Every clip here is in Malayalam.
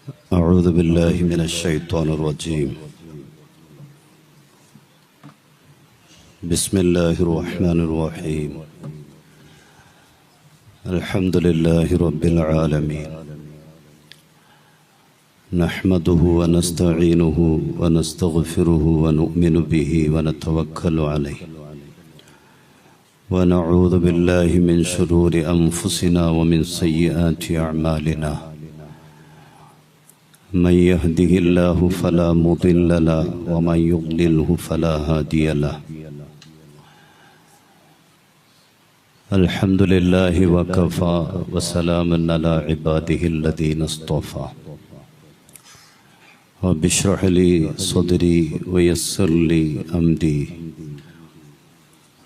أعوذ بالله من الشيطان الرجيم. بسم الله الرحمن الرحيم. الحمد لله رب العالمين، نحمده ونستعينه ونستغفره ونؤمن به ونتوكل عليه، ونعوذ بالله من شرور أنفسنا ومن سيئات أعمالنا. من يهده الله فلا مضل له ومن يضلله فلا هادي له. الحمد لله وكفى وسلام على عباده الذين اصطفى. رب اشرح لي صدري ويسر لي أمري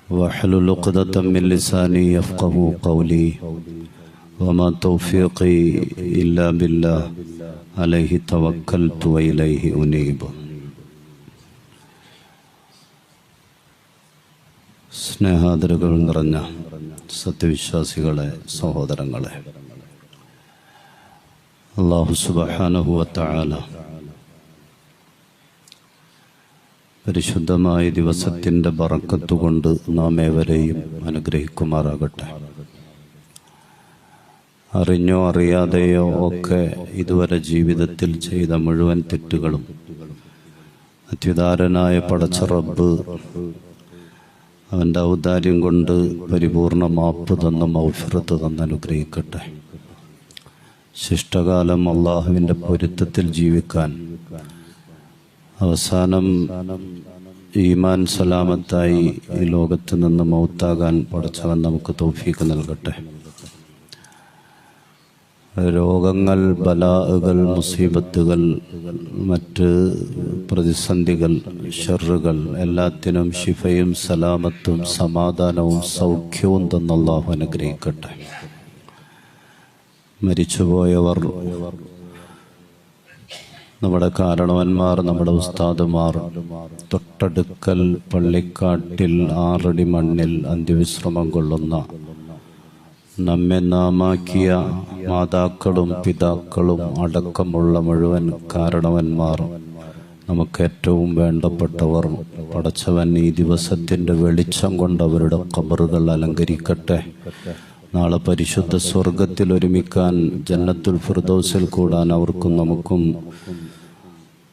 واحلل عقدة من لساني يفقه قولي، وما توفيقي إلا بالله عليه توكلت وإليه أنيب. സ്നേഹാദരകൾ നിറഞ്ഞ സത്യവിശ്വാസികളെ, സഹോദരങ്ങളെ, അല്ലാഹു സുബ്ഹാനഹു വ തആല പരിശുദ്ധമായ ദിവസത്തിൻ്റെ ബറക്കത്ത് കൊണ്ട് നാം ഏവരെയും അനുഗ്രഹിക്കുമാറാകട്ടെ. അറിഞ്ഞോ അറിയാതെയോ ഒക്കെ ഇതുവരെ ജീവിതത്തിൽ ചെയ്ത മുഴുവൻ തെറ്റുകളും അത്യുദാരനായ പടച്ച റബ്ബ് അവൻ്റെ ഔദാര്യം കൊണ്ട് പരിപൂർണ മാപ്പ് തന്ന് മഗ്ഫിറത്ത് തന്ന് അനുഗ്രഹിക്കട്ടെ. ശിഷ്ടകാലം അള്ളാഹുവിൻ്റെ പൊരുത്തത്തിൽ ജീവിക്കാൻ, അവസാനം ഈമാൻ സലാമത്തായി ഈ ലോകത്ത് നിന്ന് മൗത്താകാൻ പടച്ചവൻ നമുക്ക് തൗഫീഖ് നൽകട്ടെ. രോഗങ്ങൾ, ബലാഅകൾ, മുസീബത്തുകൾ, മറ്റ് പ്രതിസന്ധികൾ, ഷർറുകൾ എല്ലാത്തിനും ശിഫയും സലാമത്തും സമാധാനവും സൗഖ്യവും തന്ന് അല്ലാഹു അനുഗ്രഹിക്കട്ടെ. മരിച്ചുപോയവർ, നമ്മുടെ കാരണവന്മാർ, നമ്മുടെ ഉസ്താദുമാർ, തൊട്ടടുക്കൽ പള്ളിക്കാട്ടിൽ 6 അടി മണ്ണിൽ അന്ത്യവിശ്രമം കൊള്ളുന്ന നമ്മെ നാമാക്കിയ മാതാക്കളും പിതാക്കളും അടക്കമുള്ള മുഴുവൻ കാരണവന്മാർ, നമുക്ക് ഏറ്റവും വേണ്ടപ്പെട്ടവർ, പടച്ചവൻ ഈ ദിവസത്തിൻ്റെ വെളിച്ചം കൊണ്ട് അവരുടെ ഖബറുകൾ അലങ്കരിക്കട്ടെ. നാളെ പരിശുദ്ധ സ്വർഗത്തിൽ ഒരുമിക്കാൻ, ജന്നത്തുൽ ഫിർദൗസിൽ കൂടാൻ അവർക്കും നമുക്കും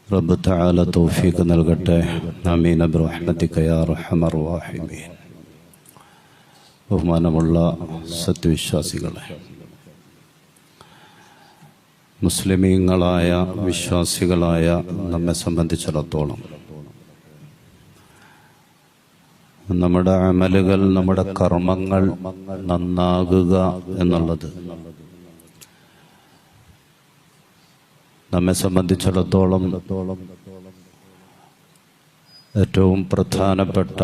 റബ്ബ് തആല തൗഫീഖ് നൽകട്ടെ. ആമീൻ ബിറഹ്മതിക യാ അർഹമർ റഹീമീൻ. ബഹുമാനമുള്ള സത്യവിശ്വാസികളെ, മുസ്ലിമീങ്ങളായ വിശ്വാസികളായ നമ്മെ സംബന്ധിച്ചിടത്തോളം നമ്മുടെ അമലുകൾ, നമ്മുടെ കർമ്മങ്ങൾ നന്നാകുക എന്നുള്ളത് നമ്മെ സംബന്ധിച്ചിടത്തോളം ഏറ്റവും പ്രധാനപ്പെട്ട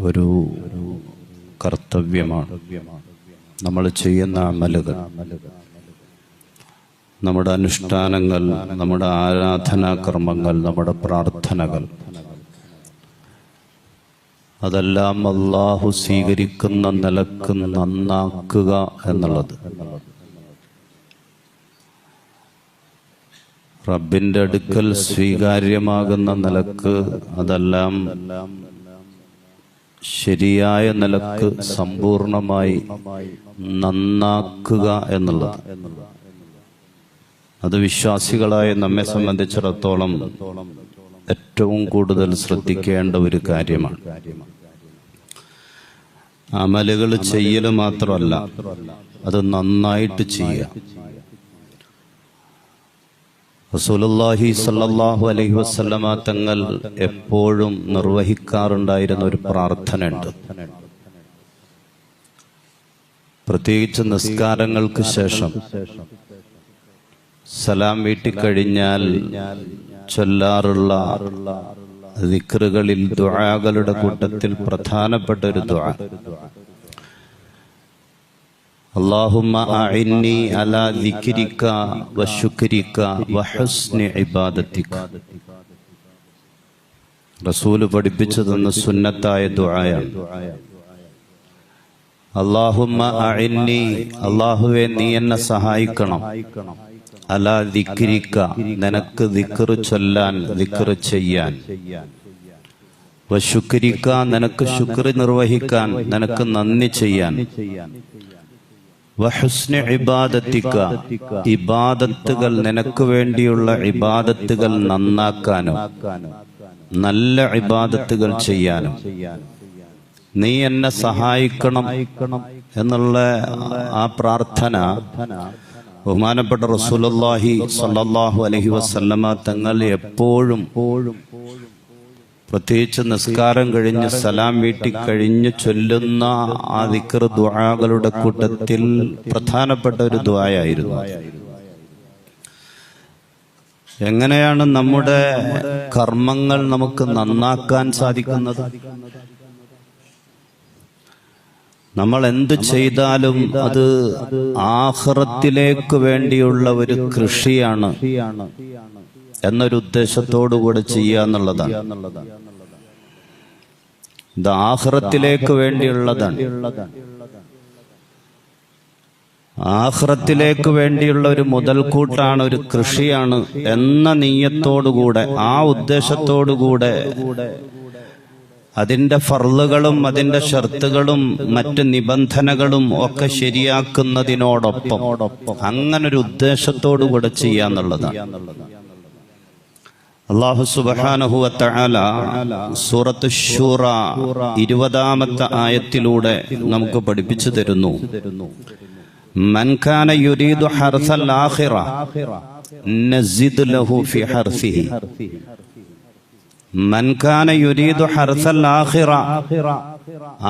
ഒരു കർത്തവ്യമാണ്. നമ്മൾ ചെയ്യുന്ന അമലുകൾ, നമ്മുടെ അനുഷ്ഠാനങ്ങൾ, നമ്മുടെ ആരാധനാകർമ്മങ്ങൾ, നമ്മുടെ പ്രാർത്ഥനകൾ, അതെല്ലാം അല്ലാഹു സ്വീകരിക്കുന്ന നിലക്ക് നന്നാക്കുക എന്നുള്ളത്, റബ്ബിൻ്റെ അടുക്കൽ സ്വീകാര്യമാകുന്ന നിലക്ക് അതെല്ലാം ശരിയായ നിലക്ക് സമ്പൂർണമായി നന്നാക്കുക എന്നുള്ളത്, അത് വിശ്വാസികളായ നമ്മെ സംബന്ധിച്ചിടത്തോളം ഏറ്റവും കൂടുതൽ ശ്രദ്ധിക്കേണ്ട ഒരു കാര്യമാണ്. അമലുകൾ ചെയ്യൽ മാത്രമല്ല, അത് നന്നായിട്ട് ചെയ്യുക. റസൂലുള്ളാഹി സ്വല്ലല്ലാഹു അലൈഹി വസല്ലമ തങ്ങൾ എപ്പോഴും നിർവഹിക്കാറുണ്ടായിരുന്ന ഒരു പ്രാർത്ഥനയുണ്ട്. പ്രത്യേകിച്ച് നിസ്കാരങ്ങൾക്ക് ശേഷം സലാം വീട്ടിക്കഴിഞ്ഞാൽ ചൊല്ലാറുള്ള ദിക്റുകളിൽ, ദുആകളുടെ കൂട്ടത്തിൽ പ്രധാനപ്പെട്ട ഒരു ദുആ, അല്ലാഹുമ്മ അഇന്നി അലാ ദിക്രിക വശുക്രിക വഹുസ്നി ഇബാദതിക. റസൂൽ പഠിപ്പിച്ചു തന്ന സുന്നത്തായ ദുആയാണ്. അല്ലാഹുമ്മ അഇന്നി, അല്ലാഹുവേ നീ എന്നെ സഹായിക്കണം, അലാ ദിക്രിക, നിനക്ക് ദിക്ർ ചൊല്ലാൻ, ദിക്ർ ചെയ്യാൻ, വശുക്രിക, നിനക്ക് ശുക്ർ നിർവഹിക്കാൻ, നിനക്ക് നന്ദി ചെയ്യാൻ, വഹുസ്നി ഇബാദത്തിക, ഇബാദത്തുകൾ, നിനക്ക് വേണ്ടിയുള്ള ഇബാദത്തുകൾ നന്നാക്കാനും നല്ല ഇബാദത്തുകൾ ചെയ്യാനും നീ എന്നെ സഹായിക്കണം എന്നുള്ള ആ പ്രാർത്ഥന ബഹുമാനപ്പെട്ട റസൂലുള്ളാഹി സ്വല്ലല്ലാഹു അലൈഹി വസല്ലമ തങ്ങൾ എപ്പോഴും, പ്രത്യേകിച്ച് നിസ്കാരം കഴിഞ്ഞ് സലാം വീട്ടി കഴിഞ്ഞ് ചൊല്ലുന്ന ആ ദിക്ർ ദുആകളുടെ കൂട്ടത്തിൽ പ്രധാനപ്പെട്ട ഒരു ദുആയായിരുന്നു. എങ്ങനെയാണ് നമ്മുടെ കർമ്മങ്ങൾ നമുക്ക് നന്നാക്കാൻ സാധിക്കുന്നത്? നമ്മൾ എന്ത് ചെയ്താലും അത് ആഖിറത്തിലേക്ക് വേണ്ടിയുള്ള ഒരു കൃഷിയാണ് എന്നൊരു ഉദ്ദേശത്തോടു കൂടെ ചെയ്യുക എന്നുള്ളതാണ്. ഇത് ആഖിറത്തിലേക്ക് വേണ്ടിയുള്ളതാണ്. ആഖിറത്തിലേക്ക് വേണ്ടിയുള്ള ഒരു മുതൽക്കൂട്ടാണ്, ഒരു കൃഷിയാണ് എന്ന നീയത്തോടുകൂടെ, ആ ഉദ്ദേശത്തോടുകൂടെ അതിന്റെ ഫർളുകളും അതിന്റെ ഷർത്തുകളും മറ്റ് നിബന്ധനകളും ഒക്കെ ശരിയാക്കുന്നതിനോടൊപ്പം അങ്ങനൊരു ഉദ്ദേശത്തോടുകൂടെ ചെയ്യാന്നുള്ളതാണ്. അല്ലാഹു സുബ്ഹാനഹു വ തആല സൂറത്ത് ശൂറ 20-ാമത്തെ ആയത്തിലൂടെ നമുക്ക് പഠിപ്പിച്ചു തരുന്നു, മൻ കാന യുരീദു ഹർസൽ ആഖിറ നസിദ് ലഹു ഫി ഹർസിഹി. മൻ കാന യുരീദു ഹർസൽ ആഖിറ,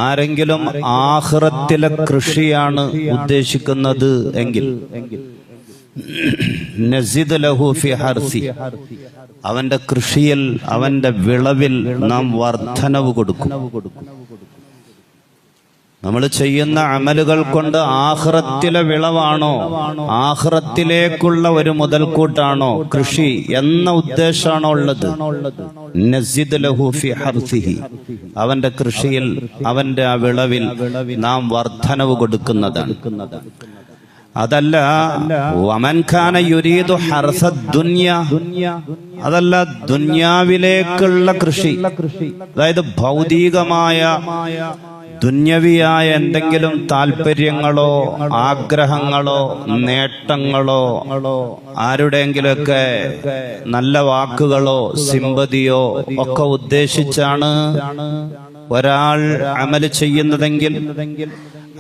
ആരെങ്കിലും ആഖിറത്തിലെ കൃഷിയാണ് ഉദ്ദേശിക്കുന്നത് എങ്കിൽ നസിദ് ലഹു ഫി ഹർസി, അവന്റെ കൃഷിയിൽ, അവന്റെ വിളവിൽ നാം വർധനവ് കൊടുക്കും. നമ്മൾ ചെയ്യുന്ന അമലുകൾ കൊണ്ട് ആഖിറത്തിലെ വിളവാണോ, ആഖിറത്തിലേക്കുള്ള ഒരു മുതൽക്കൂട്ടാണോ, കൃഷി എന്ന ഉദ്ദേശമാണോ ഉള്ളത്? നസിദ് ലഹു ഫി ഹർസിഹി, അവന്റെ കൃഷിയിൽ, അവന്റെ ആ വിളവിൽ നാം വർധനവ് കൊടുക്കുന്നതാണ്. അതല്ല വമൻ കാന യുരീദു ഹർസദ് ദുനിയ, അതല്ല ദുനിയാവിലേക്കുള്ള കൃഷി, അതായത് ഭൗതികമായ ദുന്യവിയായ എന്തെങ്കിലും താല്പര്യങ്ങളോ ആഗ്രഹങ്ങളോ നേട്ടങ്ങളോ ആരുടെയെങ്കിലുമൊക്കെ നല്ല വാക്കുകളോ സിമ്പതിയോ ഒക്കെ ഉദ്ദേശിച്ചാണ് ഒരാൾ അമല് ചെയ്യുന്നതെങ്കിൽ,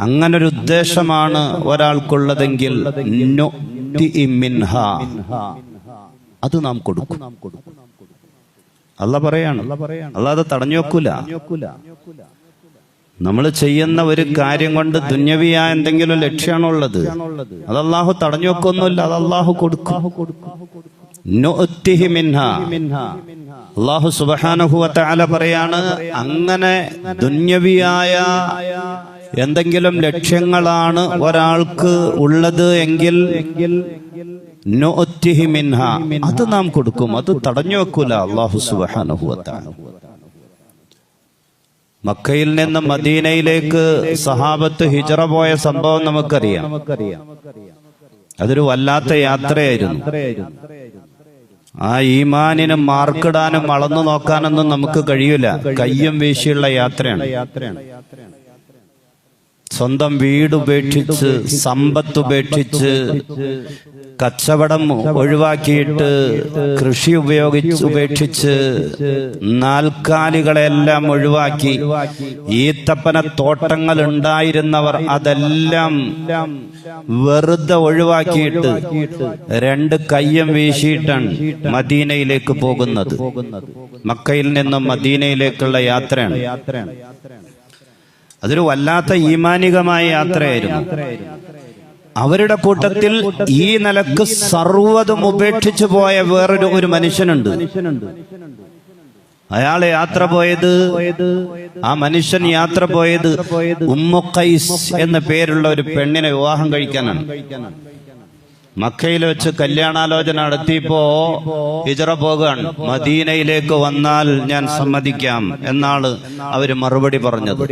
അങ്ങനൊരു ഉദ്ദേശമാണ് ഒരാൾക്കുള്ളതെങ്കിൽ അത് നാം കൊടുക്കും. അല്ലാഹ് പറയാണ്, അല്ലാഹ് അത് തടഞ്ഞു വെക്കൂല. നമ്മൾ ചെയ്യുന്ന ഒരു കാര്യം കൊണ്ട് ദുന്യവിയായ എന്തെങ്കിലും ലക്ഷ്യമാണുള്ളത്, അത് അല്ലാഹു തടഞ്ഞു വെക്കൊന്നുമില്ല, അത് അല്ലാഹു കൊടുക്കും. അല്ലാഹു സുബ്ഹാനഹു വ തആല പറയാണ്, അങ്ങനെ ദുന്യവിയായ എന്തെങ്കിലും ലക്ഷ്യങ്ങളാണ് ഒരാൾക്ക് ഉള്ളത് എങ്കിൽ നുഅ്തിഹി മിൻഹ, അത് നാം കൊടുക്കും, അത് തടഞ്ഞു വെക്കൂല അല്ലാഹു സുബ്ഹാനഹു വ തആല. മക്കയിൽ നിന്ന് മദീനയിലേക്ക് സഹാബത്ത് ഹിജ്റ പോയ സംഭവം നമുക്കറിയാം. അതൊരു വല്ലാത്ത യാത്രയായിരുന്നു. ആ ഈമാനിന് മാർക്കിടാനും അളന്നു നോക്കാനൊന്നും നമുക്ക് കഴിയില്ല. കയ്യും വീശിയുള്ള യാത്രയാണ്. സ്വന്തം വീട് ഉപേക്ഷിച്ച്, സമ്പത്ത് ഉപേക്ഷിച്ച്, കച്ചവടം ഒഴിവാക്കിയിട്ട്, കൃഷി ഉപേക്ഷിച്ച്, നാൽക്കാലികളെല്ലാം ഒഴിവാക്കി, ഈത്തപ്പന തോട്ടങ്ങൾ ഉണ്ടായിരുന്നവർ അതെല്ലാം വെറുതെ ഒഴിവാക്കിയിട്ട് 2 കയ്യും വീശിയിട്ടാണ് മദീനയിലേക്ക് പോകുന്നത്. മക്കയിൽ നിന്നും മദീനയിലേക്കുള്ള യാത്രയാണ്. അതൊരു വല്ലാത്ത ഈമാനികമായ യാത്രയായിരുന്നു. അവരുടെ കൂട്ടത്തിൽ ഈ നിലക്ക് സർവ്വതും ഉപേക്ഷിച്ചു പോയ വേറൊരു മനുഷ്യനുണ്ട്. അയാൾ യാത്ര പോയത്, ആ മനുഷ്യൻ യാത്ര പോയത് ഉമ്മു ഖൈസ് എന്ന പേരുള്ള ഒരു പെണ്ണിനെ വിവാഹം കഴിക്കാനാണ്. മക്കയിൽ വെച്ച് കല്യാണാലോചന നടത്തിയപ്പോ ഹിജറ പോകാൻ മദീനയിലേക്ക് വന്നാൽ ഞാൻ സമ്മതിക്കാം എന്നാണ് അവര് മറുപടി പറഞ്ഞത്.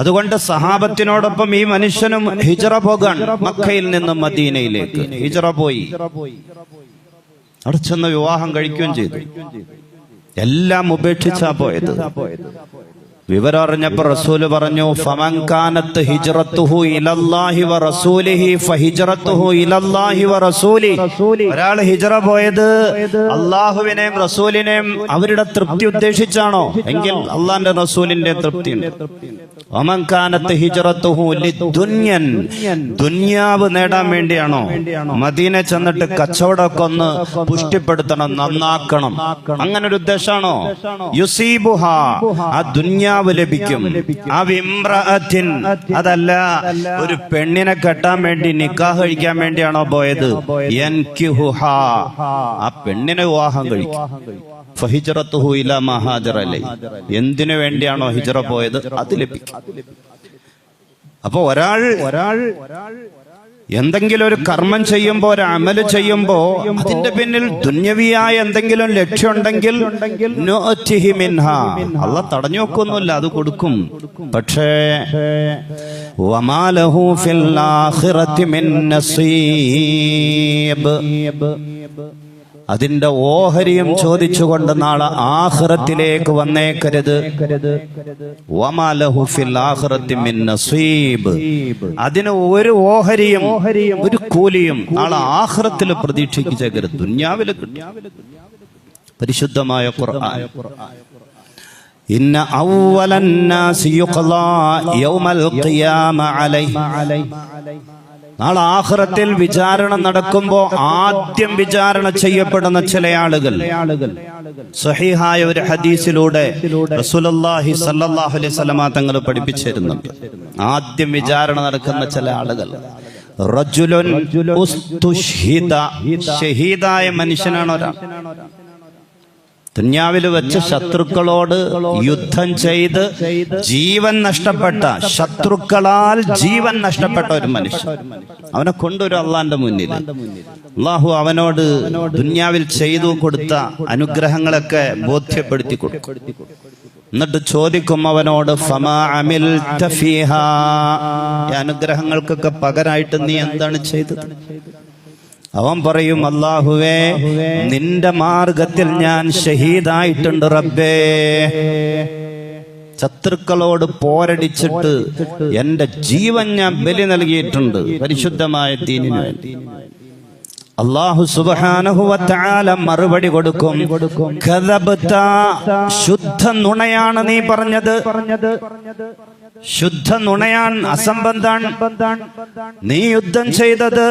അതുകൊണ്ട് സഹാബത്തിനോടൊപ്പം ഈ മനുഷ്യനും ഹിജറ പോകാൻ മക്കയിൽ നിന്ന് മദീനയിലേക്ക് ഹിജറ പോയി. അവിടെ ചെന്ന് വിവാഹം കഴിക്കുകയും ചെയ്തു. എല്ലാം ഉപേക്ഷിച്ചാ പോയത്. വിവരം അറിഞ്ഞപ്പോ റസൂല് പറഞ്ഞു, ഫമൻ കാനത്ത് ഹിജ്റത്തുഹു ഇലല്ലാഹി വ റസൂലിഹി ഫഹിജ്റത്തുഹു ഇലല്ലാഹി വ റസൂലി. ഒരാൾ ഹിജ്റ പോയത് അള്ളാഹുവിനെയും റസൂലിനെയും അവരുടെ തൃപ്തി ഉദ്ദേശിച്ചാണോ എങ്കിൽ അള്ളാന്റെ റസൂലിന്റെ തൃപ്തിയുണ്ട്. വമൻ കാനത്ത് ഹിജ്റത്തുഹു ലിദുന്യൻ, ദുനിയാവ് നേടാൻ വേണ്ടിയാണോ, മദീന ചെന്നിട്ട് കച്ചവടമൊക്കെ ഒന്ന് പുഷ്ടിപ്പെടുത്തണം, നന്നാക്കണം, അങ്ങനെ ഒരു ഉദ്ദേശമാണോ, യുസീബുഹ, ആ ദുനിയാവ് ലഭിക്കും. അതല്ല ഒരു പെണ്ണിനെ കെട്ടാൻ വേണ്ടി നിക്കാഹ് കഴിക്കാൻ വേണ്ടിയാണോ പോയത്, ആ പെണ്ണിനെ വിവാഹം കഴിക്കും. ഫഹിജ്റത്തുഹു ഇലാ മാ ഹാജറ ഇലൈഹി, എന്തിനു വേണ്ടിയാണോ ഹിജ്റ പോയത് അത് ലഭിക്കും. അപ്പൊ ഒരാൾ എന്തെങ്കിലും ഒരു കർമ്മം ചെയ്യുമ്പോ, ഒരു അമല് ചെയ്യുമ്പോ അതിന്റെ പിന്നിൽ ദുന്യവിയായ എന്തെങ്കിലും ലക്ഷ്യമുണ്ടെങ്കിൽ അള്ളാഹ് തടഞ്ഞു വെക്കൊന്നുമില്ല, അത് കൊടുക്കും. പക്ഷേ വമാലഹു ഫിൽ ആഖിറതി മിൻ നസീബ്, അതിന്റെ ഓഹരിയും ചോദിച്ചുകൊണ്ട് നാളെ ആഖിറത്തിലേക്ക് വന്നേക്കരുത്. വമാലഹു ഫിൽ ആഖിറതി മിൻ നസീബ്, അതിന് ഒരു ഓഹരിയും ഒരു കൂലിയും നാളെ ആഖിറത്തിൽ പ്രതീക്ഷിക്കരുത്, ദുനിയാവിൽ കിട്ടും. പരിശുദ്ധമായ ഖുർആൻ, ഇന്ന അവ്വലൻ നാസി യുഖ്ലാ യൗമൽ ഖിയാമ അലൈഹി, നാളെ ആഖിറത്തിൽ വിചാരണ നടക്കുമ്പോ ആദ്യം വിചാരണ ചെയ്യപ്പെടുന്ന ചില ആളുകൾ സഹീഹായ ഒരു ഹദീസിലൂടെ റസൂലുള്ളാഹി സ്വല്ലല്ലാഹു അലൈഹി വസല്ലം തങ്ങൾ പഠിപ്പിച്ചിരുന്നുണ്ട്. ആദ്യം വിചാരണ നടക്കുന്ന ചില ആളുകൾ റജുലുൻ ഉസ്തുഷ്ഹിദ, ഷഹീദായ മനുഷ്യനാണ് ഒരാൾ. ദുനിയാവിൽ വെച്ച് ശത്രുക്കളോട് യുദ്ധം ചെയ്ത് ജീവൻ നഷ്ടപ്പെട്ട, ശത്രുക്കളാൽ ജീവൻ നഷ്ടപ്പെട്ട ഒരു മനുഷ്യൻ, അവനെ കൊണ്ടുവരും അള്ളാന്റെ മുന്നിൽ. അള്ളാഹു അവനോട് ദുനിയാവിൽ ചെയ്തു കൊടുത്ത അനുഗ്രഹങ്ങളൊക്കെ ബോധ്യപ്പെടുത്തി കൊടുക്കും. എന്നിട്ട് ചോദിക്കും അവനോട്, ഫമാ അമിൽത ഫീഹാ, ഈ അനുഗ്രഹങ്ങൾക്കൊക്കെ പകരമായിട്ട് നീ എന്താണ് ചെയ്തത്? അവൻ പറയും, അല്ലാഹുവേ, നിന്റെ മാർഗത്തിൽ ഞാൻ ഷഹീദായിട്ടുണ്ട് റബ്ബേ. ശത്രുക്കളോട് പോരടിച്ചിട്ട് എന്റെ ജീവൻ ഞാൻ ബലി നൽകിയിട്ടുണ്ട് പരിശുദ്ധമായ ദീനിനു വേണ്ടി. അല്ലാഹു സുബ്ഹാനഹു വ തആല മറുപടി കൊടുക്കും, കദബത, ശുദ്ധ നുണയാണ് നീ പറഞ്ഞത്, ശുദ്ധ നുണയാൻ, അസംബന്ധാൻ. നീ യുദ്ധം ചെയ്തത്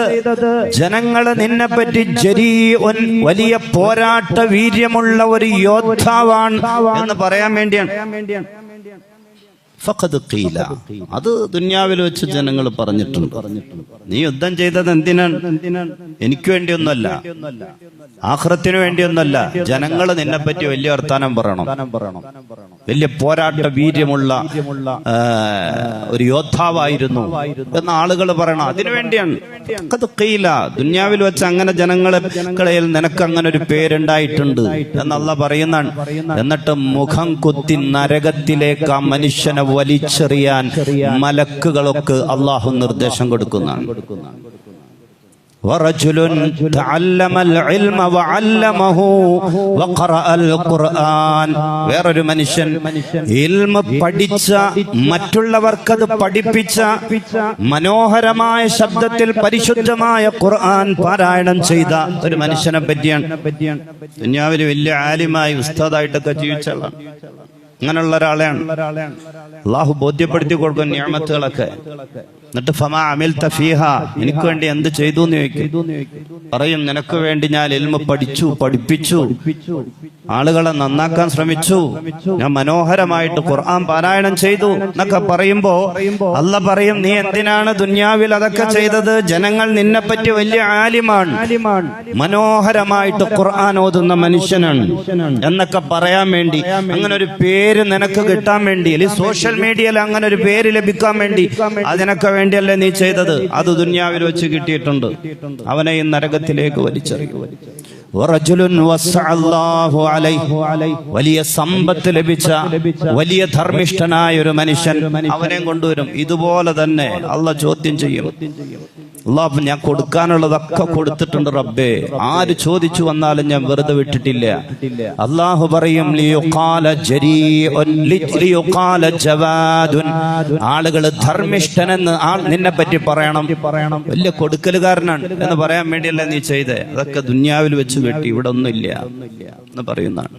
ജനങ്ങള് നിന്നെ പറ്റി ജരീഉൻ, വലിയ പോരാട്ട വീര്യമുള്ള ഒരു യോദ്ധാവാൻ എന്ന് പറയാൻ വേണ്ടിയാണ്. ഫഖദ് ഖീല, അത് ദുനിയാവിൽ വെച്ച് ജനങ്ങൾ പറഞ്ഞിട്ടുണ്ട്. നീ യുദ്ധം ചെയ്തത് എന്തിനാണ്? എനിക്ക് വേണ്ടിയൊന്നുമല്ല, ആഖിറത്തിന് വേണ്ടിയൊന്നുമല്ല. ജനങ്ങൾ നിന്നെപ്പറ്റി വലിയ വർത്താനം പറയണം, വലിയ പോരാട്ട വീര്യമുള്ള ഒരു യോദ്ധാവായിരുന്നു എന്ന ആളുകൾ പറയണം, അതിനു വേണ്ടിയാണ്. ഫഖദ് ഖീല, ദുനിയാവിൽ വെച്ച് അങ്ങനെ ജനങ്ങളെക്കടയിൽ നിനക്ക് അങ്ങനെ ഒരു പേരുണ്ടായിട്ടുണ്ട് എന്ന് അല്ലാഹ് പറയുന്നതാണ്. എന്നിട്ട് മുഖം കുത്തി നരകത്തിലേക്ക് ആ മനുഷ്യനെ വലിച്ചെറിയാൻ മലക്കുകളൊക്കെ അല്ലാഹു നിർദ്ദേശം കൊടുക്കുന്നതാണ്. വറജുലുൻ തഅല്ലമൽ ഇൽമ വഅല്ലമഹു വഖറഅൽ ഖുർആൻ, വേറൊരു മനുഷ്യൻ ഇൽമ പഠിച്ച, മറ്റുള്ളവർക്കത് പഠിപ്പിച്ച, മനോഹരമായ ശബ്ദത്തിൽ പരിശുദ്ധമായ ഖുർആൻ പാരായണം ചെയ്ത ഒരു മനുഷ്യനെ പറ്റിയാണ്. ദുനിയാവിൽ വലിയ ആലിമായി ഉസ്താദായിട്ടൊക്കെ ജീവിച്ചതാണ്. അങ്ങനെയുള്ള ഒരാളെയാണ് അല്ലാഹു ബോധ്യപ്പെടുത്തി കൊടുക്കുന്ന നിഅമത്തുകളൊക്കെ. എന്നിട്ട് ഫമാ അമിൽത ഫീഹാ, എനിക്ക് വേണ്ടി എന്ത് ചെയ്തു എന്ന് ചോദിക്കും. പറയും, നിനക്ക് വേണ്ടി ഞാൻ ഇൽമ പഠിച്ചു, പഠിപ്പിച്ചു. ആളുകളെ നന്നാക്കാൻ ശ്രമിച്ചു, ഞാൻ മനോഹരമായിട്ട് ഖുർആൻ പാരായണം ചെയ്തു എന്നൊക്കെ പറയുമ്പോ അല്ല പറയും, നീ എന്തിനാണ് ദുനിയാവിൽ അതൊക്കെ ചെയ്തത്? ജനങ്ങൾ നിന്നെപ്പറ്റി വലിയ ആലിമാണ്, മനോഹരമായിട്ട് ഖുർആൻ ഓതുന്ന മനുഷ്യനാണ് എന്നൊക്കെ പറയാൻ വേണ്ടി, അങ്ങനെ ഒരു പേര് നിനക്ക് കിട്ടാൻ വേണ്ടി, അല്ലെങ്കിൽ സോഷ്യൽ മീഡിയയിൽ അങ്ങനെ ഒരു പേര് ലഭിക്കാൻ വേണ്ടി, അതിനൊക്കെ വേണ്ടിയല്ലേ നീ ചെയ്തത്? അത് ദുനിയാവിൽ വെച്ച് കിട്ടിയിട്ടുണ്ട്. അവനെ ഈ നരകത്തിലേക്ക് വലിച്ചെറിയും. വലിയ സമ്പത്ത് ലഭിച്ച വലിയ ധർമ്മിഷ്ഠനായ ഒരു മനുഷ്യൻ അവനെ കൊണ്ടുവരും. ഇതുപോലെ തന്നെ അള്ളാഹ് ചോദ്യം ചെയ്യും. അള്ളാഹ്, ഞാൻ കൊടുക്കാനുള്ളതൊക്കെ കൊടുത്തിട്ടുണ്ട് റബ്ബേ, ആര് ചോദിച്ചു വന്നാലും ഞാൻ വെറുതെ വിട്ടിട്ടില്ല. അള്ളാഹു പറയും, ആളുകൾ ധർമ്മിഷ്ഠനെന്ന് നിന്നെ പറ്റി പറയണം, വലിയ കൊടുക്കലുകാരനാണ് എന്ന് പറയാൻ വേണ്ടിയല്ലേ നീ ചെയ്തേ? അതൊക്കെ ദുനിയാവിൽ വെച്ച് കിട്ടി, ഇവിടെ ഒന്നുമില്ല എന്ന് പറയുന്നതാണ്.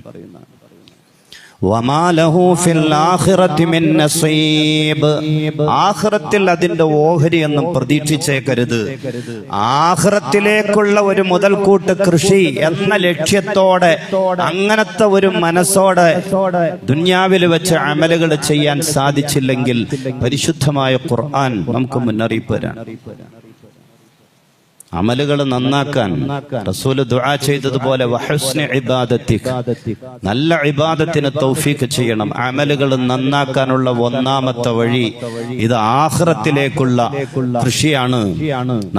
ആഖിറത്തിൽ അതിന്റെ ഓഹരി ഒന്നും പ്രതീക്ഷിച്ചേക്കരുത്. ആഖിറത്തിലേക്കുള്ള ഒരു മുതൽക്കൂട്ട് കൃഷി എന്ന ലക്ഷ്യത്തോടെ, അങ്ങനത്തെ ഒരു മനസ്സോടെ ദുനിയാവിൽ വെച്ച് അമലുകൾ ചെയ്യാൻ സാധിച്ചില്ലെങ്കിൽ പരിശുദ്ധമായ ഖുർആൻ നമുക്ക് മുന്നറിയിപ്പ് തരാണ്. അമലുകൾ നന്നാക്കാൻ റസൂല് ദുആ ചെയ്തതുപോലെ വഹുസ്നി ഇബാദത്തിക്, നല്ല ഇബാദത്തിന് തൗഫീഖ് ചെയ്യണം. അമലുകൾ നന്നാക്കാനുള്ള ഒന്നാമത്തെ വഴി ഇത് ആഖിറത്തിലേക്കുള്ള കൃഷിയാണ്.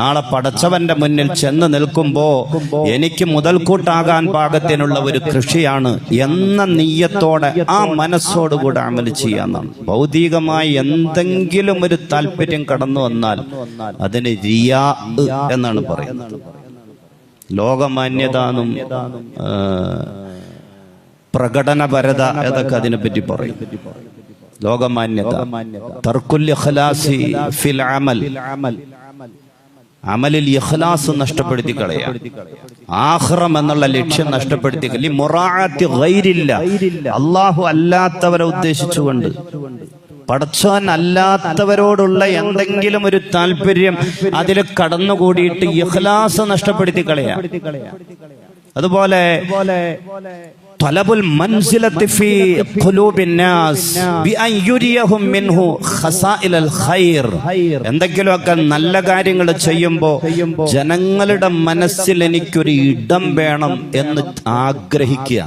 നാളെ പടച്ചവന്റെ മുന്നിൽ ചെന്ന് നിൽക്കുമ്പോ എനിക്ക് മുതൽക്കൂട്ടാകാൻ പാകത്തിനുള്ള ഒരു കൃഷിയാണ് എന്ന നിയ്യത്തോടെ ആ മനസ്സോടുകൂടെ അമല് ചെയ്യാന്നാണ്. ഭൗതികമായി എന്തെങ്കിലും ഒരു താല്പര്യം കടന്നു വന്നാൽ അതിന് റിയാ എന്നാണ് പറയുന്നത്. ലോകമാന്യതാനും പ്രകടനപരത അതൊക്കെ അതിനെപ്പറ്റി പറയും. ലോകമാന്യത, തർക്കുൽ ഇഖ്ലാസി ഫിൽ അമൽ, അമലിൽ ഇഖ്ലാസ് നഷ്ടപ്പെടുത്തി കളയാം, ആഖിറം എന്നുള്ള ലക്ഷ്യം നഷ്ടപ്പെടുത്തി കളി, മുറാഅത്തി ഗൈരില്ല, അല്ലാഹു അല്ലാത്തവരെ ഉദ്ദേശിച്ചുകൊണ്ട്, പടച്ചവൻ അല്ലാത്തവരോടുള്ള എന്തെങ്കിലും ഒരു താല്പര്യം അതിൽ കടന്നുകൂടിയിട്ട് ഇഖ്ലാസ് നഷ്ടപ്പെടുത്തി കളയാം. അതുപോലെ തലബുൽ മൻസിലത്തി ഫീ ഖുലൂബിൻ നാസ് ബിഅൻ യുരിയഹും മിൻഹു ഖസായിലൽ ഖൈർ, എന്തെങ്കിലുമൊക്കെ നല്ല കാര്യങ്ങൾ ചെയ്യുമ്പോൾ ജനങ്ങളുടെ മനസ്സിൽ എനിക്കൊരു ഇടം വേണം എന്ന് ആഗ്രഹിക്കുക.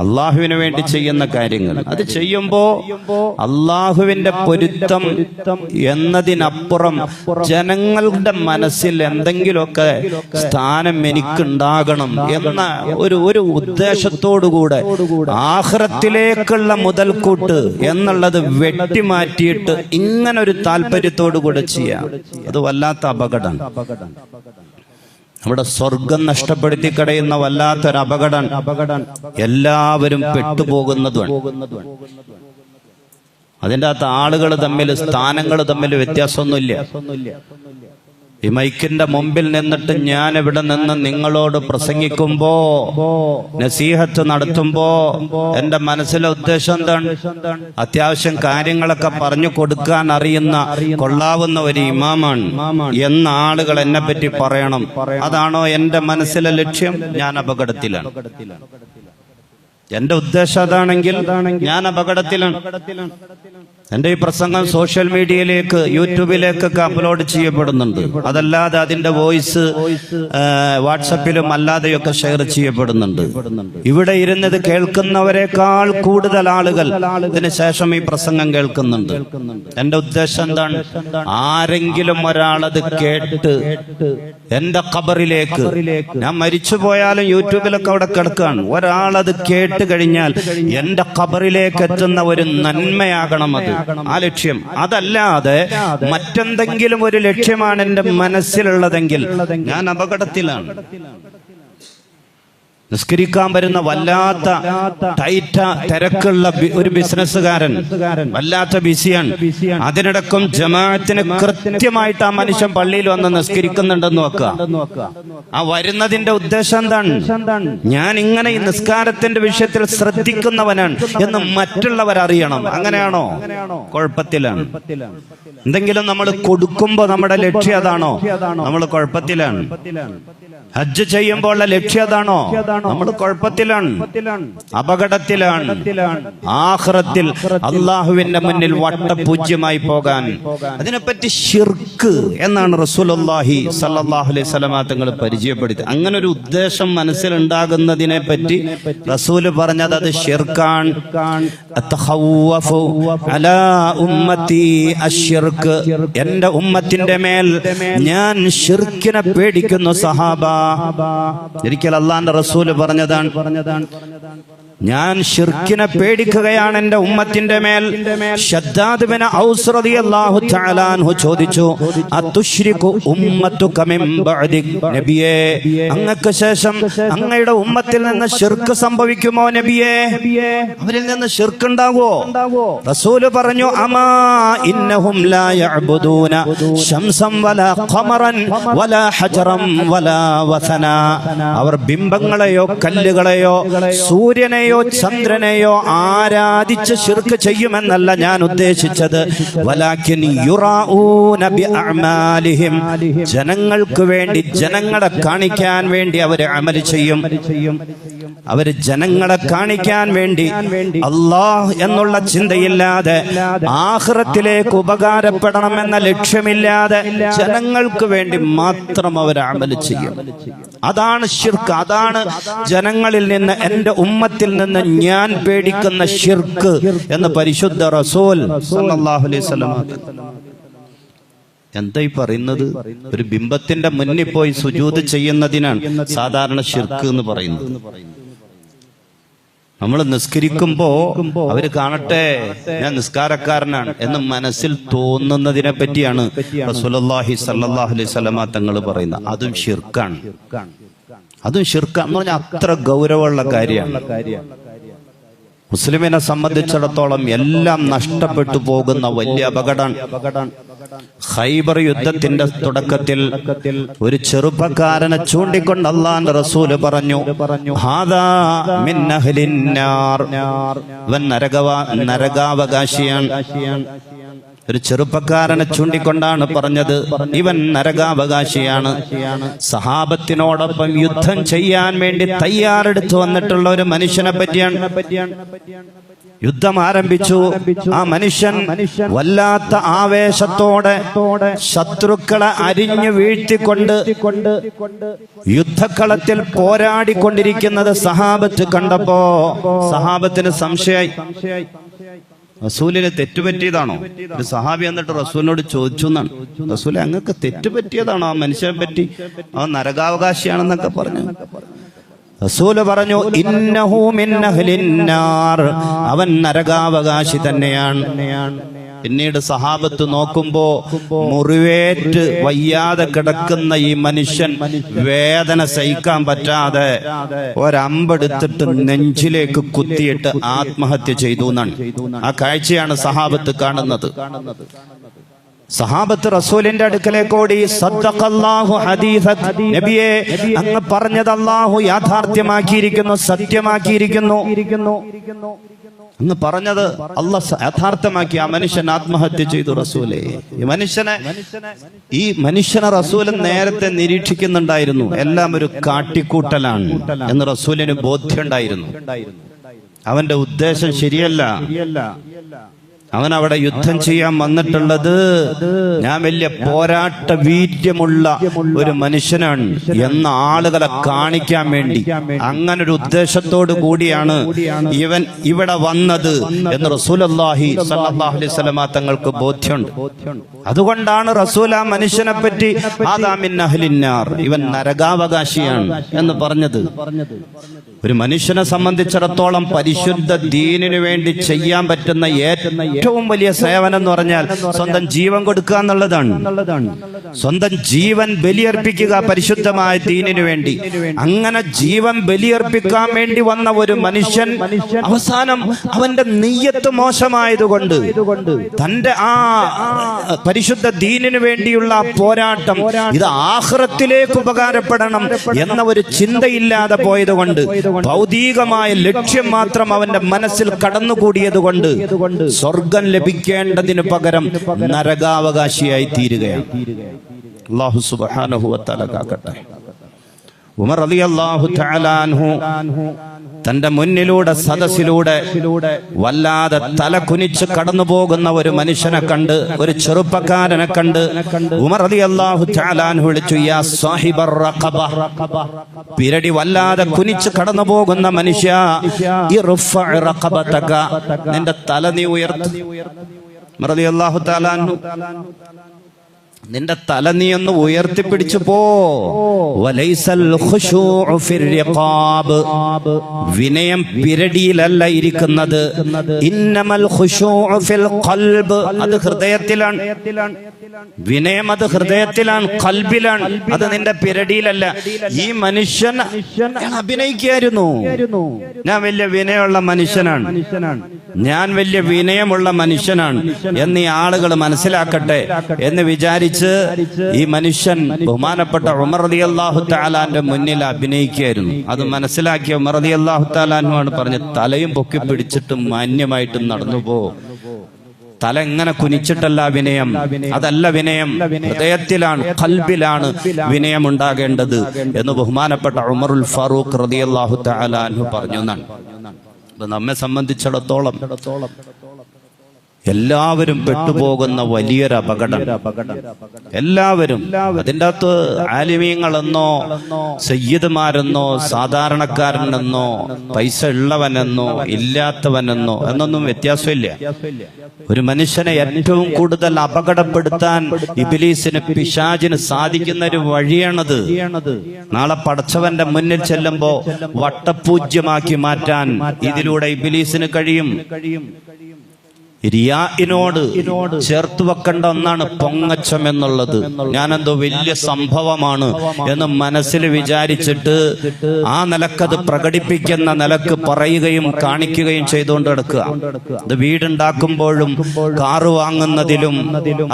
അള്ളാഹുവിന് വേണ്ടി ചെയ്യുന്ന കാര്യങ്ങൾ അത് ചെയ്യുമ്പോ അള്ളാഹുവിന്റെ പൊരുത്തം എന്നതിനപ്പുറം ജനങ്ങളുടെ മനസ്സിൽ എന്തെങ്കിലുമൊക്കെ സ്ഥാനം എനിക്കുണ്ടാകണം എന്ന ഒരു ഉദ്ദേശത്തോടുകൂടെ ആഖിറത്തിലേക്കുള്ള മുതൽക്കൂട്ട് എന്നുള്ളത് വെട്ടിമാറ്റിയിട്ട് ഇങ്ങനെ ഒരു താല്പര്യത്തോടുകൂടെ ചെയ്യാം. അത് വല്ലാത്ത അപകടമാണ്. നമ്മുടെ സ്വർഗം നഷ്ടപ്പെടുത്തി കളയുന്ന വല്ലാത്തൊരു അപകടം എല്ലാവരും പെട്ടുപോകുന്നതുമാണ്. അതിൻ്റെ അകത്ത് ആളുകൾ തമ്മിൽ, സ്ഥാനങ്ങൾ തമ്മിൽ വ്യത്യാസമൊന്നുമില്ല. ഈ മൈക്കിന്റെ മുമ്പിൽ നിന്നിട്ട് ഞാൻ ഇവിടെ നിന്ന് നിങ്ങളോട് പ്രസംഗിക്കുമ്പോ, നസീഹത്ത് നടത്തുമ്പോ എന്റെ മനസ്സിലെ ഉദ്ദേശം എന്താണ്? അത്യാവശ്യം കാര്യങ്ങളൊക്കെ പറഞ്ഞു കൊടുക്കാൻ അറിയുന്ന, കൊള്ളാവുന്ന ഒരു ഇമാമാണ് എന്ന ആളുകൾ എന്നെ പറ്റി പറയണം. അതാണോ എന്റെ മനസ്സിലെ ലക്ഷ്യം? ഞാൻ അപകടത്തിലാണ്. എന്റെ ഉദ്ദേശം അതാണെങ്കിൽ ഞാൻ അപകടത്തിലാണ്. എന്റെ ഈ പ്രസംഗം സോഷ്യൽ മീഡിയയിലേക്ക്, യൂട്യൂബിലേക്കൊക്കെ അപ്ലോഡ് ചെയ്യപ്പെടുന്നുണ്ട്. അതല്ലാതെ അതിന്റെ വോയിസ് വാട്സപ്പിലും അല്ലാതെയൊക്കെ ഷെയർ ചെയ്യപ്പെടുന്നുണ്ട്. ഇവിടെ ഇരുന്നത് കേൾക്കുന്നവരെക്കാൾ കൂടുതൽ ആളുകൾ ഇതിന് ശേഷം ഈ പ്രസംഗം കേൾക്കുന്നുണ്ട്. എന്റെ ഉദ്ദേശം എന്താണ്? ആരെങ്കിലും ഒരാളത് കേട്ട് എന്റെ ഖബറിലേക്ക്, ഞാൻ മരിച്ചു പോയാലും യൂട്യൂബിലൊക്കെ അവിടെ കിടക്കുകയാണ്, ഒരാളത് കേട്ട് കഴിഞ്ഞാൽ എന്റെ ഖബറിലേക്ക് എത്തുന്ന ഒരു നന്മയാകണം അത്, ആ ലക്ഷ്യം. അതല്ലാതെ മറ്റെന്തെങ്കിലും ഒരു ലക്ഷ്യമാണ് എന്റെ മനസ്സിലുള്ളതെങ്കിൽ ഞാൻ അപകടത്തിലാണ്. നിസ്കരിക്കാൻ വരുന്ന വല്ലാത്ത ടൈറ്റ തിരക്കുള്ള ഒരു ബിസിനസ്സുകാരൻ വല്ലാത്ത ബിസിയാണ്. അതിനിടക്കും ജമാഅത്തിന് കൃത്യമായിട്ട് ആ മനുഷ്യൻ പള്ളിയിൽ വന്ന് നിസ്കരിക്കുന്നുണ്ടെന്ന് നോക്കുക. ആ വരുന്നതിന്റെ ഉദ്ദേശം എന്താണ്? ഞാൻ ഇങ്ങനെ ഈ നിസ്കാരത്തിന്റെ വിഷയത്തിൽ ശ്രദ്ധിക്കുന്നവനാണ് എന്ന് മറ്റുള്ളവർ അറിയണം. അങ്ങനെയാണോ? കുഴപ്പത്തിലാണ്. എന്തെങ്കിലും നമ്മൾ കൊടുക്കുമ്പോ നമ്മുടെ ലക്ഷ്യം അതാണോ? നമ്മൾ കുഴപ്പത്തിലാണ്. ഹജ്ജ് ചെയ്യുമ്പോൾ ലക്ഷ്യം അതാണോ? നമ്മൾ കുഴപ്പത്തിലാണ്, അപകടത്തിലാണ്. ആഖിറത്തിൽ അള്ളാഹുവിന്റെ മുന്നിൽ വട്ടപൂജ്യമായി പോകാൻ. അതിനെപ്പറ്റി ശിർക്ക് എന്നാണ് റസൂലുള്ളാഹി സ്വല്ലല്ലാഹു അലൈഹി വസല്ലമ തങ്ങൾ പരിചയപ്പെടുത്തി. അങ്ങനെ ഒരു ഉദ്ദേശം മനസ്സിലുണ്ടാകുന്നതിനെ പറ്റി റസൂല് പറഞ്ഞത് അത് ശിർക്കാണ്. അത്തഖവ്വഫു അലാ ഉമ്മത്തി അശ്ശിർക്ക്, എന്റെ ഉമ്മത്തിന്റെ മേൽ ഞാൻ ശിർക്കിനെ പേടിക്കുന്നു സഹാബ. ഒരിക്കൽ അല്ലാഹുവിന്റെ റസൂല് പറഞ്ഞതാണ്, ഞാൻ ശിർക്കിനെ പേടിക്കുകയാണ് എന്റെ ഉമ്മത്തിന്റെ മേൽ. ശദ്ദാദ് ബിൻ ഔസ് റളിയല്ലാഹു തആല അൻഹു ചോദിച്ചു, അതുശ്രികു ഉമ്മത്തുക മിൻ ബഅദിക്, നബിയേ അങ്ങക്ക് ശേഷം അങ്ങയുടെ ഉമ്മത്തിൽ നിന്ന് ശിർക്ക് സംഭവിക്കുമോ നബിയേ? അവരിൽ നിന്ന് ശിർക്ക് ഉണ്ടാകുമോ? റസൂല് പറഞ്ഞു, അമാ ഇന്നഹും ലാ യഅബുദൂന ശംസൻ വലാ ഖമറൻ വലാ ഹജറൻ വലാ വസന. അവർ ബിംബങ്ങളെയോ കല്ലുകളെയോ സൂര്യനെയോ ചന്ദ്രനെയോ ആരാധിച്ച് ശിർക്ക് ചെയ്യുമെന്നല്ല ഞാൻ ഉദ്ദേശിച്ചത്. വലാകിൻ യുറാഊന ബിഅഅമാലിഹിം, ജനങ്ങൾക്ക് വേണ്ടി, ജനങ്ങളെ കാണിക്കാൻ വേണ്ടി അവർ അമൽ ചെയ്യും. അവര് ജനങ്ങളെ കാണിക്കാൻ വേണ്ടി അല്ലാഹ് എന്നുള്ള ചിന്തയില്ലാതെ, ആഖിറത്തിലേക്ക് ഉപകാരപ്പെടണമെന്ന ലക്ഷ്യമില്ലാതെ ജനങ്ങൾക്ക് വേണ്ടി മാത്രം അവർ അമൽ ചെയ്യും. അതാണ് ശിർക്ക്. അതാണ് ജനങ്ങളിൽ നിന്ന്, എന്റെ ഉമ്മത്തിൽ നിന്ന് ഞാൻ പേടിക്കുന്ന ശിർക്ക് എന്ന് പരിശുദ്ധ റസൂൽ സല്ലല്ലാഹു അലൈഹി വസല്ലം. എന്തായി പറയുന്നത്? ഒരു ബിംബത്തിന്റെ മുന്നിൽ പോയി സുജൂദ് ചെയ്യുന്നതിനാണ് സാധാരണ ശിർക്ക് എന്ന് പറയുന്നത്. നമ്മൾ നിസ്കരിക്കുമ്പോ അവര് കാണട്ടെ ഞാൻ നിസ്കാരക്കാരനാണ് എന്ന് മനസ്സിൽ തോന്നുന്നതിനെ പറ്റിയാണ് റസൂലുള്ളാഹി സ്വല്ലല്ലാഹു അലൈഹി വസല്ലം തങ്ങൾ പറയുന്നത്. അതും ശിർക്കാണ്. അതും ശിർക്കാന്ന് പറഞ്ഞാൽ അത്ര ഗൗരവമുള്ള കാര്യമാണ്. മുസ്ലിമിനെ സംബന്ധിച്ചിടത്തോളം എല്ലാം നഷ്ടപ്പെട്ടു പോകുന്ന വലിയ അപകടമാണ്. ഖൈബർ യുദ്ധത്തിന്റെ തുടക്കത്തിൽ ഒരു ചെറുപ്പക്കാരനെ ചൂണ്ടിക്കൊണ്ട് അല്ലാഹുവിന്റെ റസൂല് പറഞ്ഞു, ഹാദാ മിൻ അഹ്ലിൻ നാർ, ഇവൻ നരകാവകാശിയാണ്. ഒരു ചെറുപ്പക്കാരനെ ചൂണ്ടിക്കൊണ്ടാണ് പറഞ്ഞത്, ഇവൻ നരകാവകാശിയാണ്. സഹാബത്തിനോടൊപ്പം യുദ്ധം ചെയ്യാൻ വേണ്ടി തയ്യാറെടുത്തു വന്നിട്ടുള്ള ഒരു മനുഷ്യനെ പറ്റിയാണ്. യുദ്ധം ആരംഭിച്ചു. ആ മനുഷ്യൻ വല്ലാത്ത ആവേശത്തോടെ ശത്രുക്കളെ അരിഞ്ഞു വീഴ്ത്തിക്കൊണ്ട് യുദ്ധക്കളത്തിൽ പോരാടിക്കൊണ്ടിരിക്കുന്നത് സഹാബത്ത് കണ്ടപ്പോ സഹാബത്തിന് സംശയായി. റസൂലിന് തെറ്റുപറ്റിയതാണോ? ഒരു സഹാബി എന്നിട്ട് റസൂലിനോട് ചോദിച്ചു എന്നാണ്, റസൂലെ അങ്ങക്ക് തെറ്റുപറ്റിയതാണോ? ആ മനുഷ്യനെ പറ്റി അവൻ നരകാവകാശിയാണെന്നൊക്കെ പറഞ്ഞു. റസൂല് പറഞ്ഞു, ഇന്നഹു മിൻ അഹ്ലിൻ നാർ, അവൻ നരകാവകാശി തന്നെയാണ്. പിന്നീട് സഹാബത്ത് നോക്കുമ്പോ മുറിവേറ്റ് വയ്യാതെ കിടക്കുന്ന ഈ മനുഷ്യൻ വേദന സഹിക്കാൻ പറ്റാതെ ഒരമ്പെടുത്തിട്ട് നെഞ്ചിലേക്ക് കുത്തിയിട്ട് ആത്മഹത്യ ചെയ്തു എന്നാണ്. ആ കാഴ്ചയാണ് സഹാബത്ത് കാണുന്നത്. സഹാബത്ത് റസൂലിന്റെ അടുക്കലേക്ക് ഓടി, സദ്ദഖല്ലാഹു ഹദീസക്, നബിയേ അങ്ങ് പറഞ്ഞത് അല്ലാഹു യാഥാർത്ഥ്യമാക്കിയിരിക്കുന്നു, സത്യമാക്കിയിരിക്കുന്നു. അങ്ങ് പറഞ്ഞത് അല്ലാഹ് യാഥാർത്ഥ്യമാക്കി. ആ മനുഷ്യൻ ആത്മഹത്യ ചെയ്തു. റസൂലേ, ഈ മനുഷ്യനെ റസൂൽ നേരത്തെ നിരീക്ഷിക്കുന്നുണ്ടായിരുന്നു. എല്ലാം ഒരു കാട്ടിക്കൂട്ടലാണ് എന്ന് റസൂലിന് ബോധ്യമുണ്ടായിരുന്നു. അവന്റെ ഉദ്ദേശം ശരിയല്ല. അവൻ അവിടെ യുദ്ധം ചെയ്യാൻ വന്നിട്ടുള്ളത് ഞാൻ വലിയ പോരാട്ട വീര്യമുള്ള ഒരു മനുഷ്യനാണ് എന്ന ആളുകളെ കാണിക്കാൻ വേണ്ടി, അങ്ങനെ ഒരു ഉദ്ദേശത്തോടു കൂടിയാണ് ഇവൻ ഇവിടെ വന്നത് എന്ന് റസൂലുള്ളാഹി സ്വല്ലല്ലാഹു അലൈഹി വസല്ലം തങ്ങൾക്ക് ബോധ്യമുണ്ട്. അതുകൊണ്ടാണ് റസൂൽ ആ മനുഷ്യനെ പറ്റി ഹാദാ മിൻ അഹ്ലിൻ നാർ, ഇവൻ നരകാവകാശിയാണ് എന്ന് പറഞ്ഞത്. ഒരു മനുഷ്യനെ സംബന്ധിച്ചിടത്തോളം പരിശുദ്ധ ദീനിനു വേണ്ടി ചെയ്യാൻ പറ്റുന്ന ഏറ്റവും വലിയ സേവനം എന്ന് പറഞ്ഞാൽ സ്വന്തം ജീവൻ കൊടുക്കുക എന്നുള്ളതാണ്. സ്വന്തം ജീവൻ ബലിയർപ്പിക്കുക പരിശുദ്ധമായ ദീനിനു വേണ്ടി. അങ്ങനെ ജീവൻ ബലിയർപ്പിക്കാൻ വേണ്ടി വന്ന ഒരു മനുഷ്യൻ അവസാനം അവന്റെ നിയ്യത്ത് മോശമായതുകൊണ്ട് തന്റെ ആ പരിശുദ്ധ ദീനിനു വേണ്ടിയുള്ള പോരാട്ടം ഇത് ആഖിറത്തിലേക്ക് ഉപകാരപ്പെടണം എന്ന ഒരു ചിന്തയില്ലാതെ പോയതുകൊണ്ട്, ഭൗതികമായ ലക്ഷ്യം മാത്രം അവന്റെ മനസ്സിൽ കടന്നുകൂടിയത് കൊണ്ട് സ്വർഗം ലഭിക്കേണ്ടതിന് പകരം നരകാവകാശിയായി തീരുകയാണ്. അല്ലാഹു സുബ്ഹാനഹു വ തആല കാക്കട്ടെ. ഉമർ റളിയല്ലാഹു തആല അൻഹു തന്റെ മുന്നിലൂടെ സദസ്സിലൂടെ വല്ലാതെ തല കുനിച്ച് കടന്നു പോകുന്ന ഒരു മനുഷ്യനെ കണ്ട്, ഒരു ചെറുപ്പക്കാരനെ കണ്ട് ഉമർ റളിയല്ലാഹു തആല അൻഹു വിളിച്ചു, യാ സാഹിബർ റഖബ, പിരടി വല്ലാതെ കുനിച്ച് കടന്നു പോകുന്ന മനുഷ്യ, ഇർഫഅ റഖബതക, നിന്റെ തല നീ ഉയർത്ത്. ഉമർ റളിയല്ലാഹു തആല അൻഹു, നിന്റെ തല നീ ഒന്ന് ഉയർത്തിപ്പിടിച്ചു പോ. വലൈസൽ ഖുശൂഉ ഫിർ റിഖാബ്, വിനയം പിരടിയിലല്ല ഇരിക്കുന്നത്. ഇന്നമൽ ഖുശൂഉ ഫിൽ ഖൽബ്, അത് ഹൃദയത്തിലാണ്. വിനയം അത് ഹൃദയത്തിലാണ്, ഖൽബിലാണ്, അത് നിന്റെ പിരടിയിലല്ല. ഈ മനുഷ്യൻ അഭിനയിക്കായിരുന്നു, ഞാൻ വലിയ വിനയമുള്ള മനുഷ്യനാണ്, ഞാൻ വലിയ വിനയമുള്ള മനുഷ്യനാണ് എന്നീ ആളുകൾ മനസ്സിലാക്കട്ടെ എന്ന് വിചാരിച്ച് ഈ മനുഷ്യൻ ബഹുമാനപ്പെട്ട ഉമർ റളിയല്ലാഹു തആലാന്റെ മുന്നിൽ അഭിനയിക്കുകയായിരുന്നു. അത് മനസ്സിലാക്കിയ ഉമർ റളിയല്ലാഹു തആലാഹു ആണ് പറഞ്ഞ്, തലയും പൊക്കി പിടിച്ചിട്ട് മാന്യമായിട്ടും നടന്നു പോ. തല എങ്ങനെ കുനിച്ചിട്ടല്ല വിനയം, അതല്ല വിനയം, ഹൃദയത്തിലാണ്, ഖൽബിലാണ് വിനയം ഉണ്ടാകേണ്ടത് എന്ന് ബഹുമാനപ്പെട്ട ഉമറുൽ ഫാറൂഖ് റളിയല്ലാഹു തആല അൻഹു പറഞ്ഞു എന്നാണ്. നമ്മെ സംബന്ധിച്ചിടത്തോളം എല്ലാവരും പെട്ടുപോകുന്ന വലിയൊരു അപകടം, എല്ലാവരും. അതിൻ്റെ അകത്ത് ആലിമീങ്ങളെന്നോ സയ്യിദ്മാരെന്നോ സാധാരണക്കാരനെന്നോ പൈസ ഉള്ളവനെന്നോ ഇല്ലാത്തവനെന്നോ എന്നൊന്നും വ്യത്യാസമില്ല. ഒരു മനുഷ്യനെ ഏറ്റവും കൂടുതൽ അപകടപ്പെടുത്താൻ ഇബ്ലീസിന്, പിശാചിന് സാധിക്കുന്ന ഒരു വഴിയാണത്. നാളെ പടച്ചവന്റെ മുന്നിൽ ചെല്ലുമ്പോ വട്ടപൂജ്യമാക്കി മാറ്റാൻ ഇതിലൂടെ ഇബ്ലീസിന് കഴിയും. റിയാഇനോട് ചേർത്ത് വെക്കേണ്ട ഒന്നാണ് പൊങ്ങച്ചം എന്നുള്ളത്. ഞാനെന്തോ വലിയ സംഭവമാണ് എന്ന് മനസ്സിൽ വിചാരിച്ചിട്ട് ആ നിലക്കത് പ്രകടിപ്പിക്കുന്ന നിലക്ക് പറയുകയും കാണിക്കുകയും ചെയ്തുകൊണ്ട് നടക്കുക. അത് വീടുണ്ടാക്കുമ്പോഴും കാറ് വാങ്ങുന്നതിലും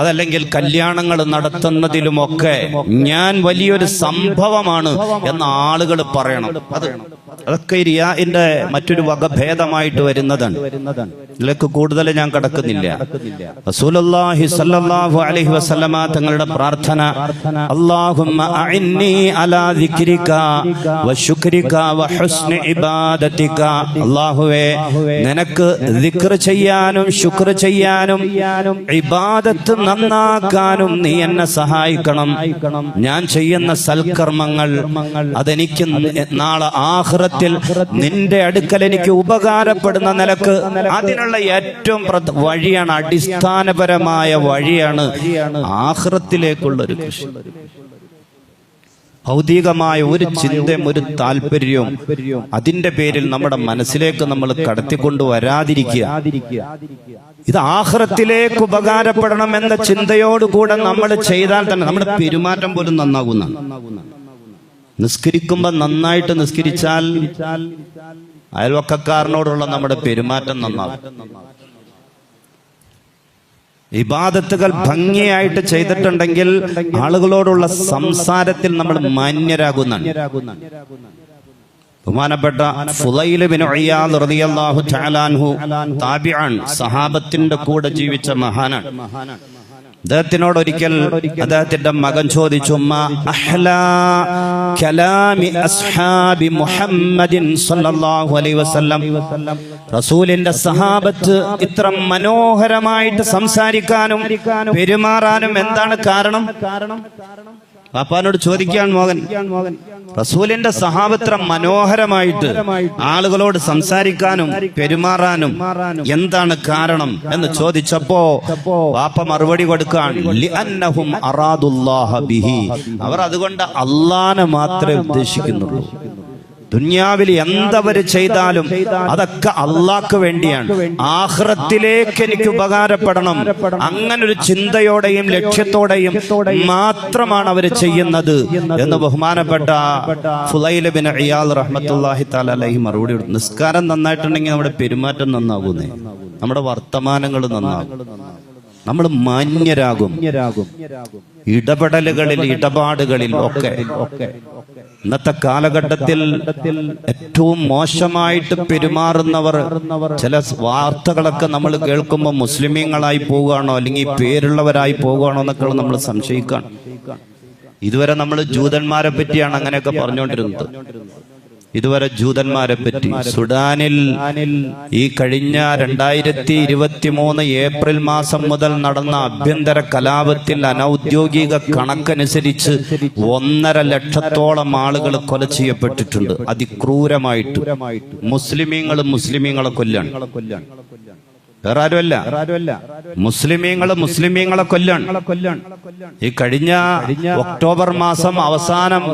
അതല്ലെങ്കിൽ കല്യാണങ്ങൾ നടത്തുന്നതിലുമൊക്കെ ഞാൻ വലിയൊരു സംഭവമാണ് എന്ന് ആളുകൾ പറയണം. അതൊക്കെ റിയാഇന്റെ മറ്റൊരു വകഭേദമായിട്ട് വരുന്നതാണ്. ഇതിലേക്ക് കൂടുതൽ ഞാൻ കടക്കുന്നില്ല. റസൂലുള്ളാഹി സ്വല്ലല്ലാഹു അലൈഹി വസല്ലമ തങ്ങളുടെ പ്രാർത്ഥന, അല്ലാഹുമ്മ അഇന്നി അലാ ദിക്രിക വശുക്രിക വഹുസ്നി ഇബാദതിക, അല്ലാഹുവേ നിനക്ക് ദിക്ർ ചെയ്യാനും ശുക്ർ ചെയ്യാനും ഇബാദത്ത് നന്നാക്കാനും നീ എന്നെ സഹായിക്കണം. ഞാൻ ചെയ്യുന്ന സൽക്കർമ്മങ്ങൾ അതെനിക്ക് നാളെ ആഖിറത്തിൽ നിന്റെ അടുക്കൽ എനിക്ക് ഉപകാരപ്പെടുന്ന നിലക്ക്, അതിനുള്ള ഏറ്റവും വഴിയാണ്, അടിസ്ഥാനപരമായ വഴിയാണ് ആഖിറത്തിലേക്കുള്ളൊരു കൃഷി. ഭൗതികമായ ഒരു ചിന്തയും ഒരു താല്പര്യവും അതിന്റെ പേരിൽ നമ്മുടെ മനസ്സിലേക്ക് നമ്മൾ കടത്തിക്കൊണ്ടുവരാതിരിക്കുക. ഇത് ആഖിറത്തിലേക്ക് ഉപകാരപ്പെടണം എന്ന ചിന്തയോടുകൂടെ നമ്മൾ ചെയ്താൽ തന്നെ നമ്മുടെ പെരുമാറ്റം പോലും നന്നാകുന്നതാണ്. നിസ്കരിക്കുമ്പോൾ നന്നായിട്ട് നിസ്കരിച്ചാൽ അയൽവക്കക്കാരനോടുള്ള നമ്മുടെ പെരുമാറ്റം നന്നാകും. ഇബാദത്തുകൾ ഭംഗിയായിട്ട് ചെയ്തിട്ടുണ്ടെങ്കിൽ ആളുകളോടുള്ള സംസാരത്തിൽ നമ്മൾ മാന്യരാകുന്നതാണ്. ബഹുമാനപ്പെട്ട ഫുളൈൽ ബിൻ ഇയാദ് റളിയല്ലാഹു തആല അൻഹു താബിഅൻ, സഹാബത്തിന്റെ കൂടെ ജീവിച്ച മഹാനാണ്. അദ്ദേഹത്തിനോട് ഒരിക്കൽ അദ്ദേഹത്തിന്റെ മകൻ ചോദിച്ചു, മാ അഹ്ലാ കലാമി അസ്ഹാബി മുഹമ്മദിൻ സ്വല്ലല്ലാഹു അലൈഹി വസല്ലം, റസൂലിന്റെ സഹാബത്ത് ഇത്ര മനോഹരമായിട്ട് സംസാരിക്കാനും പെരുമാറാനും എന്താണ് കാരണം? പാപ്പാനോട് ചോദിക്കാൻ മകൻ, റസൂലിന്റെ സഹാബത്ര മനോഹരമായിട്ട് ആളുകളോട് സംസാരിക്കാനും പെരുമാറാനും എന്താണ് കാരണം എന്ന് ചോദിച്ചപ്പോ പാപ്പ മറുപടി കൊടുക്കാൻ, ലിഅന്നഹും അറാദുല്ലാഹ ബിഹി, അവർ അതുകൊണ്ട് അല്ലാഹനെ മാത്രമേ ഉദ്ദേശിക്കുന്നുള്ളൂ. ദുനിയാവിൽ എന്തവര് ചെയ്താലും അതൊക്കെ അള്ളാഹ്ക്ക് വേണ്ടിയാണ്, ആഖിറത്തിലേക്ക് എനിക്ക് ഉപകാരപ്പെടണം, അങ്ങനൊരു ചിന്തയോടെയും ലക്ഷ്യത്തോടെയും മാത്രമാണ് അവർ ചെയ്യുന്നത് എന്ന് ബഹുമാനപ്പെട്ട ഫുളൈൽ ബിൻ ഇയാദ് റഹ്മത്തുള്ളാഹി തആല അലൈഹി മറുപടി കൊടുത്തു. നിസ്കാരം നന്നായിട്ടുണ്ടെങ്കിൽ നമ്മുടെ പെരുമാറ്റം നന്നാകുന്നേ, നമ്മുടെ വർത്തമാനങ്ങൾ നന്നാകും, നമ്മൾ മാന്യരാകും, ഇടപെടലുകളിൽ ഇടപാടുകളിൽ ഒക്കെ. ഇന്നത്തെ കാലഘട്ടത്തിൽ ഏറ്റവും മോശമായിട്ട് പെരുമാറുന്നവർ, ചില വാർത്തകളൊക്കെ നമ്മൾ കേൾക്കുമ്പോൾ മുസ്ലിമീങ്ങളായി പോവുകയാണോ അല്ലെങ്കിൽ പേരുള്ളവരായി പോവുകയാണോ എന്നൊക്കെ നമ്മൾ സംശയിക്കണം. ഇതുവരെ നമ്മൾ ജൂതന്മാരെ പറ്റിയാണ് അങ്ങനെയൊക്കെ പറഞ്ഞുകൊണ്ടിരുന്നത്. ഇതുവരെ ജൂതന്മാരെ പറ്റി. സുഡാനിൽ ഈ കഴിഞ്ഞ 2023 ഏപ്രിൽ മാസം മുതൽ നടന്ന ആഭ്യന്തര കലാപത്തിൽ അനൗദ്യോഗിക കണക്കനുസരിച്ച് 1.5 ലക്ഷത്തോളം ആളുകൾ കൊല ചെയ്യപ്പെട്ടിട്ടുണ്ട് അതിക്രൂരമായിട്ട്. മുസ്ലിമീങ്ങളെ കൊല്ലാണ്. വേറെ ആരുമല്ല, മുസ്ലിമീങ്ങളെ കൊല്ലാണ്. ഈ കഴിഞ്ഞ ഒക്ടോബർ മാസം അവസാനം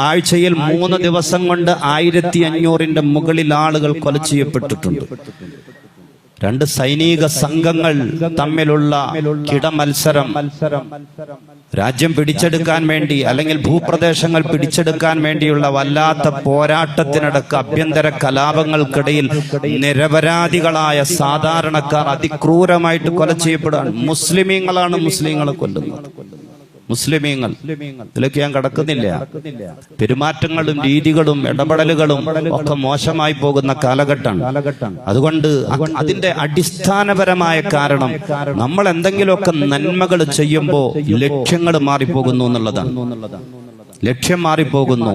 ആഴ്ചയിൽ 3 ദിവസം കൊണ്ട് 1500-ന്റെ മുകളിൽ ആളുകൾ കൊല ചെയ്യപ്പെട്ടിട്ടുണ്ട്. 2 സൈനിക സംഘങ്ങൾ തമ്മിലുള്ള കിടമത്സരം, രാജ്യം പിടിച്ചെടുക്കാൻ വേണ്ടി അല്ലെങ്കിൽ ഭൂപ്രദേശങ്ങൾ പിടിച്ചെടുക്കാൻ വേണ്ടിയുള്ള വല്ലാത്ത പോരാട്ടത്തിനിടക്ക് ആഭ്യന്തര കലാപങ്ങൾക്കിടയിൽ നിരപരാധികളായ സാധാരണക്കാർ അതിക്രൂരമായിട്ട് കൊല ചെയ്യപ്പെടുകയാണ്. മുസ്ലിമീങ്ങളാണ് മുസ്ലിങ്ങളെ കൊല്ലുന്നത്. മുസ്ലിമീങ്ങൾ. ഇതിലേക്ക് ഞാൻ കടക്കുന്നില്ല. പെരുമാറ്റങ്ങളും രീതികളും ഇടപെടലുകളും ഒക്കെ മോശമായി പോകുന്ന കാലഘട്ടമാണ്. അതുകൊണ്ട് അതിന്റെ അടിസ്ഥാനപരമായ കാരണം നമ്മൾ എന്തെങ്കിലുമൊക്കെ നന്മകൾ ചെയ്യുമ്പോൾ ലക്ഷ്യങ്ങൾ മാറിപ്പോകുന്നു എന്നുള്ളതാണ്. ലക്ഷ്യം മാറിപ്പോകുന്നു,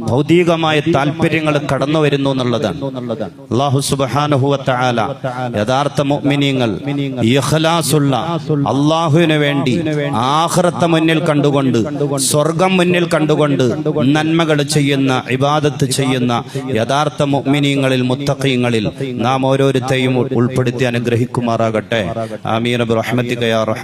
ഭൗതികമായ താല്പര്യങ്ങൾ കടന്നു വരുന്നു എന്നുള്ളതാണ്. അല്ലാഹു സുബ്ഹാനഹു വ തആല യഥാർത്ഥ മുഅ്മിനീങ്ങൾ, ഇഖ്ലാസുള്ള, അല്ലാഹുവിന് വേണ്ടി ആഖിറത്ത് മുന്നിൽ കണ്ടുകൊണ്ട്, സ്വർഗം മുന്നിൽ കണ്ടുകൊണ്ട് നന്മകൾ ചെയ്യുന്ന, ഇബാദത്ത് ചെയ്യുന്ന യഥാർത്ഥ മുഅ്മിനീങ്ങളിൽ, മുത്തഖീങ്ങളിൽ നാം ഓരോരുത്തരെയും ഉൾപ്പെടുത്തി അനുഗ്രഹിക്കുമാറാകട്ടെ. ആമീൻ ബിറഹ്മതിക യാ റഹ്മാൻ.